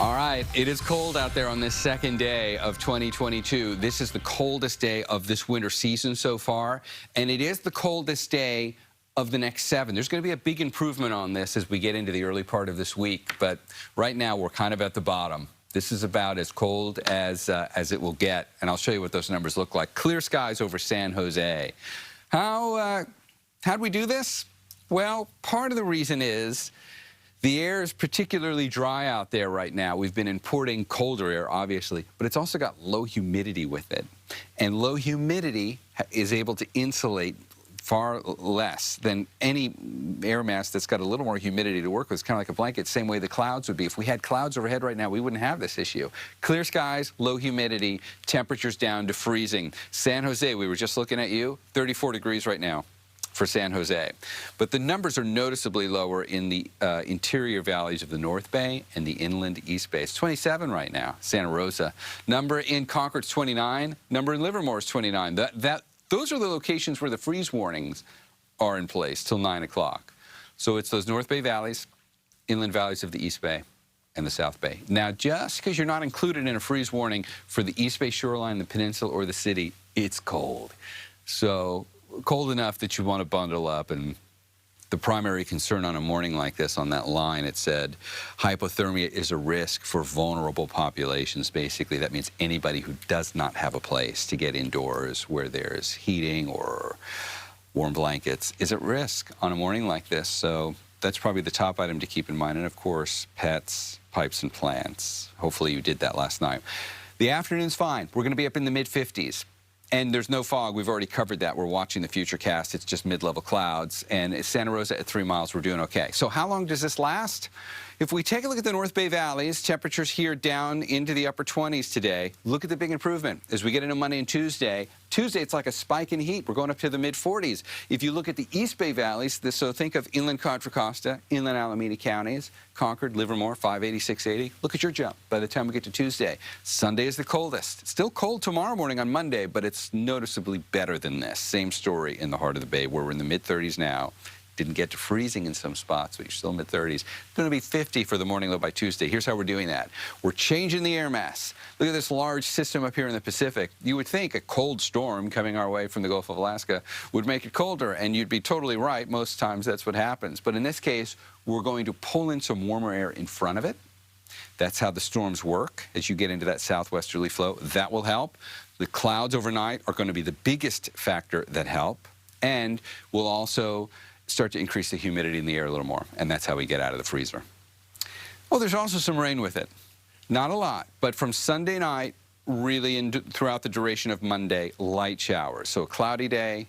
All right, it is cold out there on this second day of 2022. This is the coldest day of this winter season so far, and it is the coldest day of the next 7. There's going to be a big improvement on this as we get into the early part of this week, but right now we're kind of at the bottom. This is about as cold as it will get, and I'll show you what those numbers look like. Clear skies over San Jose. How'd we do this? Well, part of the reason is the air is particularly dry out there right now. We've been importing colder air, obviously, but it's also got low humidity with it. And low humidity is able to insulate far less than any air mass that's got a little more humidity to work with. It's kind of like a blanket, same way the clouds would be. If we had clouds overhead right now, we wouldn't have this issue. Clear skies, low humidity, temperatures down to freezing. San Jose, we were just looking at you, 34 degrees right now for San Jose. But the numbers are noticeably lower in the interior valleys of the North Bay and the inland East Bay. It's 27 right now, Santa Rosa. Number in Concord's 29. Number in Livermore is 29. Those are the locations where the freeze warnings are in place till 9 o'clock. So it's those North Bay valleys, inland valleys of the East Bay, and the South Bay. Now, just because you're not included in a freeze warning for the East Bay shoreline, the peninsula, or the city, it's cold. So cold enough that you want to bundle up. And the primary concern on a morning like this, on that line, it said hypothermia is a risk for vulnerable populations. Basically, that means anybody who does not have a place to get indoors where there's heating or warm blankets is at risk on a morning like this. So that's probably the top item to keep in mind. And of course, pets, pipes, and plants. Hopefully you did that last night. The afternoon's fine. We're going to be up in the mid-50s. And there's no fog. We've already covered that. We're watching the futurecast. It's just mid-level clouds. And at Santa Rosa at 3 miles, we're doing okay. So how long does this last? If we take a look at the North Bay valleys, temperatures here down into the upper 20s today. Look at the big improvement as we get into Monday and Tuesday. Tuesday, it's like a spike in heat. We're going up to the mid-40s. If you look at the East Bay valleys, so think of inland Contra Costa, inland Alameda counties, Concord, Livermore, 580, 680. Look at your jump by the time we get to Tuesday. Sunday is the coldest. It's still cold tomorrow morning on Monday, but it's noticeably better than this. Same story in the heart of the Bay, where we're in the mid-30s now. Didn't get to freezing in some spots, but you're still mid-30s. It's going to be 50 for the morning low by Tuesday. Here's how we're doing that. We're changing the air mass. Look at this large system up here in the Pacific. You would think a cold storm coming our way from the Gulf of Alaska would make it colder, and you'd be totally right. Most times that's what happens. But in this case, we're going to pull in some warmer air in front of it. That's how the storms work as you get into that southwesterly flow. That will help. The clouds overnight are going to be the biggest factor that help, and will also start to increase the humidity in the air a little more, and that's how we get out of the freezer. Well, there's also some rain with it. Not a lot, but from Sunday night, really throughout the duration of Monday, light showers. So a cloudy day,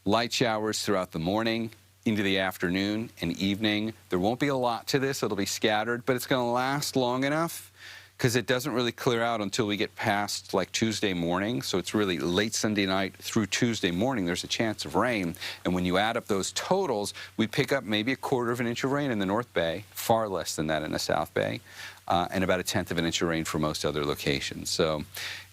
light showers throughout the morning, into the afternoon and evening. There won't be a lot to this. It'll be scattered, but it's going to last long enough because it doesn't really clear out until we get past like Tuesday morning. So it's really late Sunday night through Tuesday morning. There's a chance of rain. And when you add up those totals, we pick up maybe 1/4 of an inch of rain in the North Bay, far less than that in the South Bay, and about 1/10 of an inch of rain for most other locations. So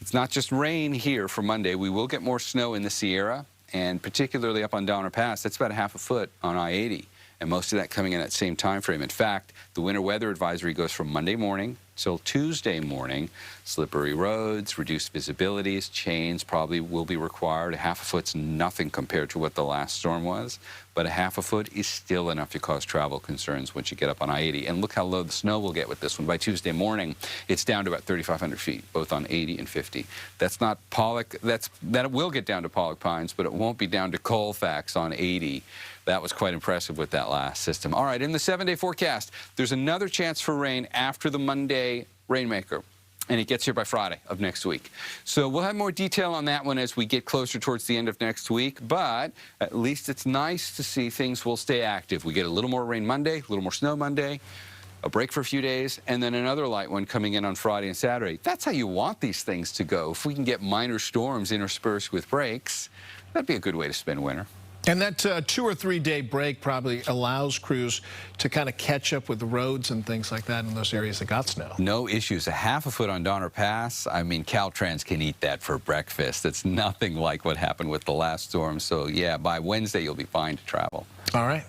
it's not just rain here for Monday. We will get more snow in the Sierra, and particularly up on Donner Pass. That's about 1/2 foot on I-80. And most of that coming in that same time frame. In fact, the winter weather advisory goes from Monday morning till Tuesday morning. Slippery roads, reduced visibilities, chains probably will be required. 1/2 foot's nothing compared to what the last storm was, but 1/2 foot is still enough to cause travel concerns once you get up on I-80. And look how low the snow will get with this one. By Tuesday morning, it's down to about 3,500 feet, both on 80 and 50. That's not Pollock, that will get down to Pollock Pines, but it won't be down to Colfax on 80. That was quite impressive with that last system. All right, in the 7-day forecast, there's another chance for rain after the Monday rainmaker, and it gets here by Friday of next week. So we'll have more detail on that one as we get closer towards the end of next week, but at least it's nice to see things will stay active. We get a little more rain Monday, a little more snow Monday, a break for a few days, and then another light one coming in on Friday and Saturday. That's how you want these things to go. If we can get minor storms interspersed with breaks, that'd be a good way to spend winter. And that 2 or 3 day break probably allows crews to kind of catch up with the roads and things like that in those areas that got snow. No issues. 1/2 foot on Donner Pass. I mean, Caltrans can eat that for breakfast. It's nothing like what happened with the last storm. So, yeah, by Wednesday, you'll be fine to travel. All right.